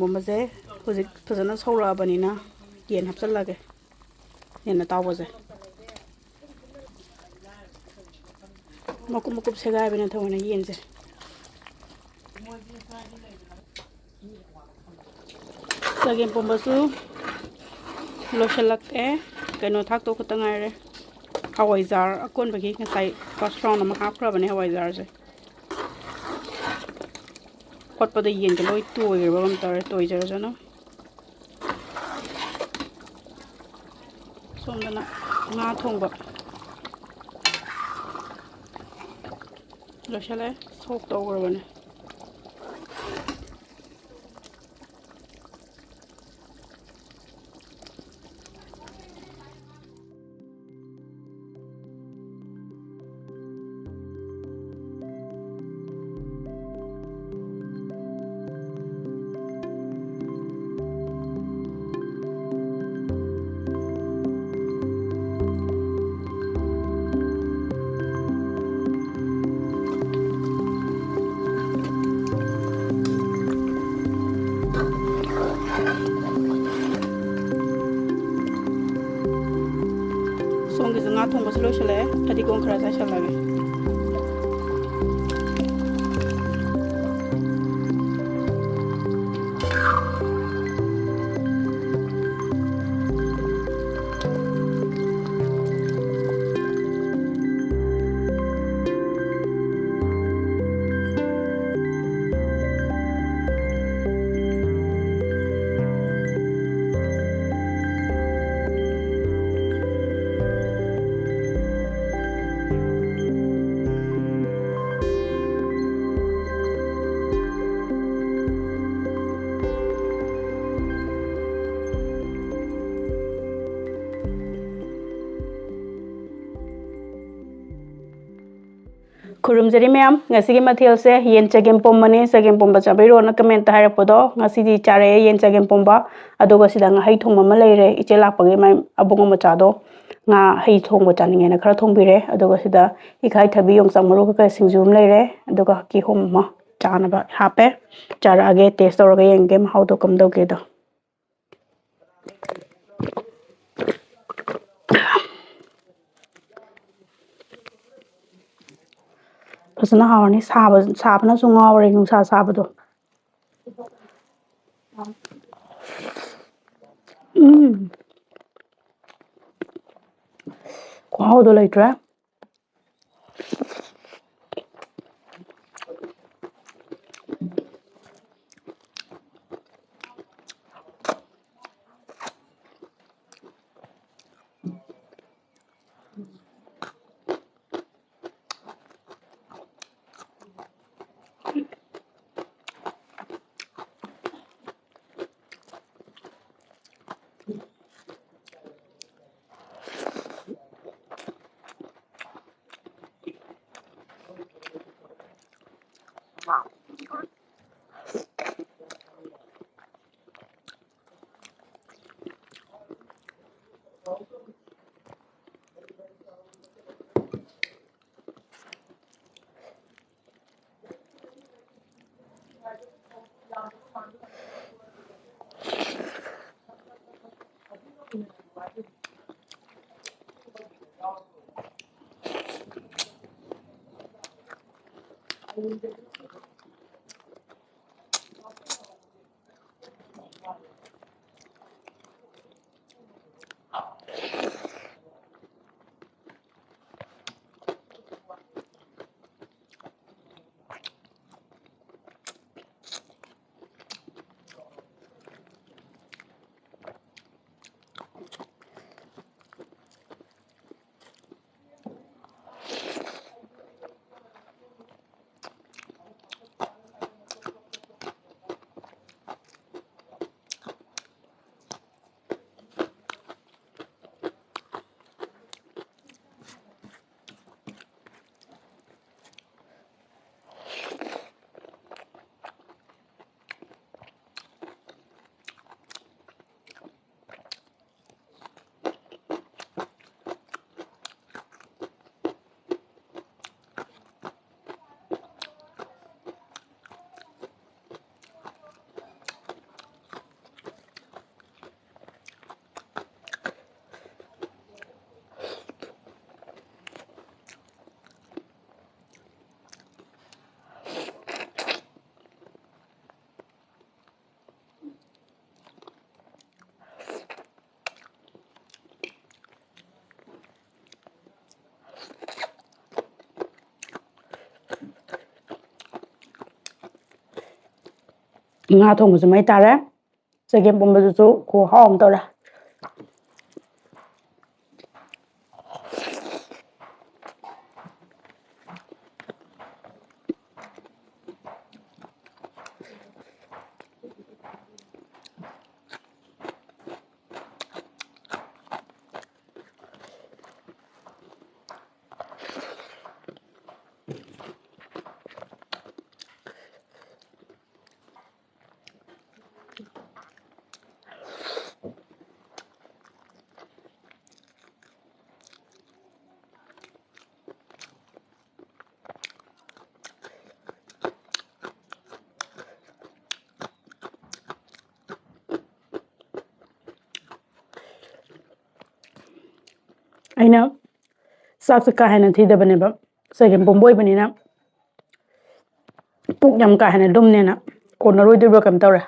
ꯆꯒꯦꯝꯄꯣꯝꯕꯁꯦ ꯍꯧꯖꯤꯛ ꯐꯖꯅ ꯁꯧꯔꯛꯑꯕꯅꯤꯅ ꯌꯦꯟ ꯍꯥꯞꯆꯜꯂꯒꯦ ꯌꯦꯟ ꯑꯇꯥꯎꯕꯁꯦ ꯃꯀꯨꯞ ꯃꯀꯨꯞ ꯁꯦꯒꯥꯏꯕꯅ ꯊꯑꯣꯏꯅ ꯌꯦꯟꯁꯦ ꯆꯒꯦꯝꯄꯣꯝꯕꯁꯨ ꯂꯣꯏꯁꯤꯜꯂꯛꯑꯦ ꯀꯩꯅꯣ ꯊꯥꯛꯇꯧ ꯈꯛꯇ ꯉꯥꯏꯔꯦ ꯍꯋꯥꯏꯖꯥꯔ ꯑꯀꯣꯟꯕꯒꯤ ꯉꯁꯥꯏ ꯐꯥꯔꯁ ꯔꯥꯎꯟ ꯑꯃ ꯍꯥꯞꯈ꯭ꯔꯕꯅꯦ ꯍꯋꯥꯏꯖꯥꯔꯁꯦ ꯈꯣꯠꯄꯗ ꯌꯦꯟꯒ ꯂꯣꯏ ꯇꯣꯏꯈ꯭ꯔꯕ ꯑꯃ ꯇꯧꯔꯦ ꯇꯣꯏꯖꯔꯖꯅꯨ ꯁꯣꯝꯗꯅ ꯉꯥ ꯊꯣꯡꯕ ꯂꯣꯏꯁꯤꯜꯂꯦ ꯁꯣꯛ ꯇꯧꯈ꯭ꯔꯕꯅꯦ ꯁꯣꯝꯒꯤꯁꯨ ꯉꯥ ꯊꯣꯡꯕꯁꯨ ꯂꯣꯏꯁꯤꯜꯂꯛꯑꯦ ꯐꯗꯤꯒꯣꯝ ꯈꯔ ꯆꯥꯏꯁꯤꯜꯂꯒꯦ ꯈꯨꯔꯨꯝꯖꯔꯤ ꯃꯌꯥꯝ ꯉꯁꯤꯒꯤ ꯃꯊꯦꯜꯁꯦ ꯌꯦꯟ ꯆꯒꯦꯝꯄꯣꯝꯕꯅꯤ ꯆꯒꯦꯝꯄꯣꯝꯕ ꯆꯥꯕꯤꯔꯣꯅ ꯀꯃꯦꯟꯇ ꯍꯥꯏꯔꯛꯄꯗꯣ ꯉꯁꯤꯗꯤ ꯆꯥꯔꯛꯑꯦ ꯌꯦꯟ ꯆꯒꯦꯝꯄꯣꯝꯕ ꯑꯗꯨꯒ ꯁꯤꯗ ꯉꯥꯍꯩ ꯊꯣꯡꯕ ꯑꯃ ꯂꯩꯔꯦ ꯏꯆꯦ ꯂꯥꯛꯄꯒꯤ ꯃꯥꯏ ꯑꯕꯨꯡꯉꯣ ꯃꯆꯥꯗꯣ ꯉꯥ ꯍꯩ ꯊꯣꯡꯕ ꯆꯥꯅꯤꯡꯉꯦꯅ ꯈꯔ ꯊꯣꯡꯕꯤꯔꯦ ꯑꯗꯨꯒ ꯁꯤꯗ ꯏꯀꯥꯏꯊꯕꯤ ꯌꯣꯡꯆꯥꯛ ꯃꯔꯨ ꯀꯩꯀꯥ ꯁꯤꯡꯖꯨ ꯑꯃ ꯂꯩꯔꯦ ꯑꯗꯨꯒ ꯀꯤꯍꯣꯝ ꯑꯃ ꯆꯥꯅꯕ ꯍꯥꯞꯄꯦ ꯆꯥꯔꯛꯑꯒꯦ ꯇꯦꯁ ꯇꯧꯔꯒ ꯌꯦꯡꯒꯦ ꯃꯍꯥꯎꯗꯣ ꯀꯝꯗꯧꯒꯦꯗꯣ ꯐꯖꯅ ꯍꯥꯎꯔꯅꯤ ꯁꯥꯕꯅꯁꯨ ꯉꯥꯎꯔꯦ ꯅꯨꯡꯁꯥ ꯁꯥꯕꯗꯣ ꯈꯨꯍꯥꯎꯗꯣ ꯂꯩꯇ꯭ꯔꯦ Nga thongba mai tare chagempomba su ko haum tore aina sak ka hena thidabane ba chagempomba oibanina puk yam ka hena dumnena konaroi dibra kam tawre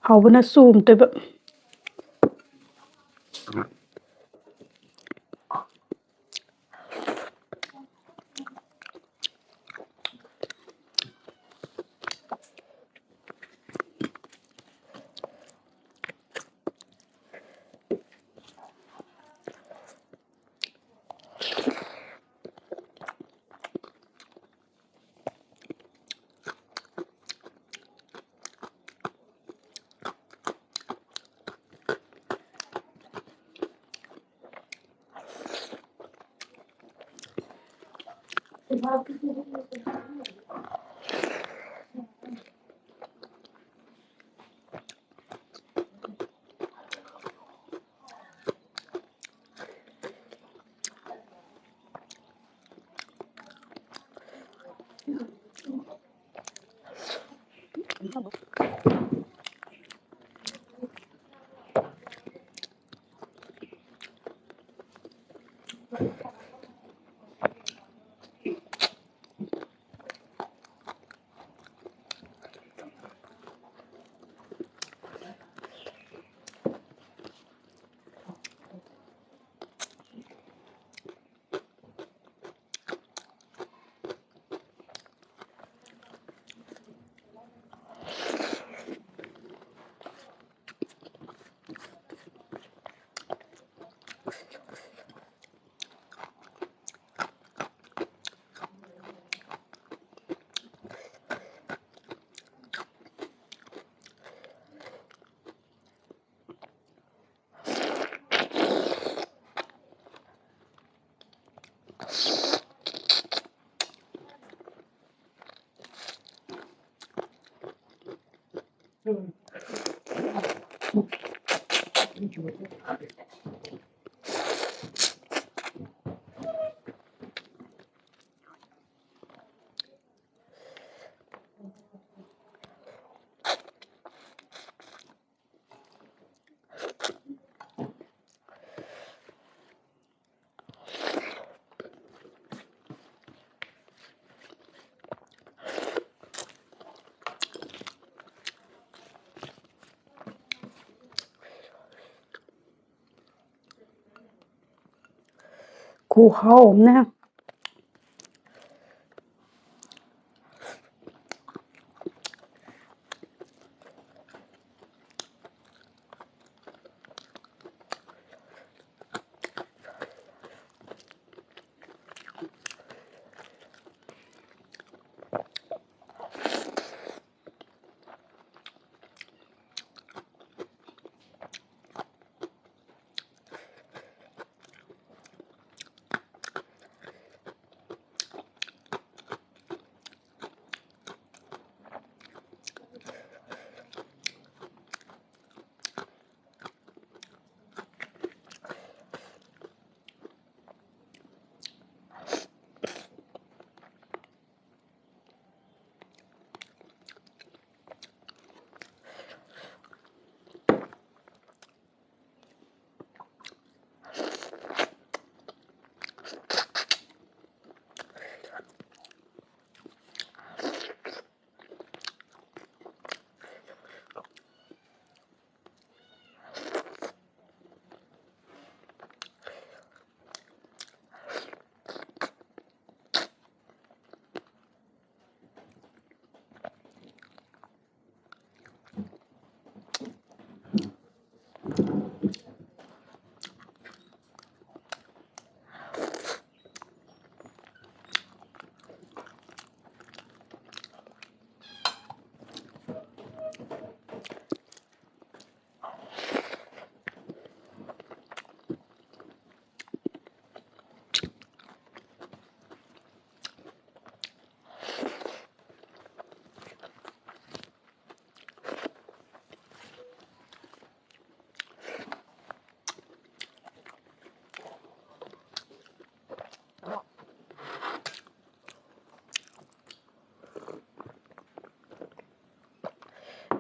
haubana sum teba ko haum na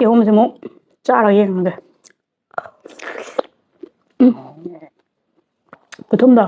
ꯏꯍꯣꯝꯁꯦ ꯑꯃꯨꯛ ꯆꯥꯔꯒ ꯌꯦꯡꯉꯒꯦ ꯈꯨꯊꯨꯝꯗꯣ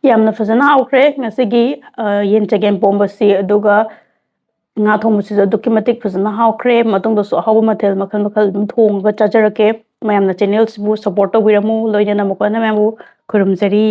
ꯌꯥꯝꯅ ꯐꯖꯅ ꯍꯥꯎꯈ꯭ꯔꯦ ꯉꯁꯤꯒꯤ ꯌꯦꯟ ꯆꯒꯦꯝꯄꯣꯝꯕꯁꯤ ꯑꯗꯨꯒ ꯉꯥ ꯊꯣꯡꯕꯁꯤꯁꯨ ꯑꯗꯨꯛꯀꯤ ꯃꯇꯤꯛ ꯐꯖꯅ ꯍꯥꯎꯈ꯭ꯔꯦ ꯃꯇꯨꯡꯗꯁꯨ ꯑꯍꯥꯎꯕ ꯃꯊꯦꯜ ꯃꯈꯜ ꯃꯈꯜ ꯑꯗꯨꯝ ꯊꯣꯡꯉꯒ ꯆꯥꯖꯔꯛꯀꯦ ꯃꯌꯥꯝꯅ ꯆꯦꯅꯦꯜꯁꯤꯕꯨ ꯁꯞꯄꯣꯔꯠ ꯇꯧꯕꯤꯔꯝꯃꯨ ꯂꯣꯏꯅꯅ ꯑꯃꯨꯛ ꯍꯟꯅ ꯃꯌꯥꯝꯕꯨ ꯈꯨꯔꯨꯝꯖꯔꯤ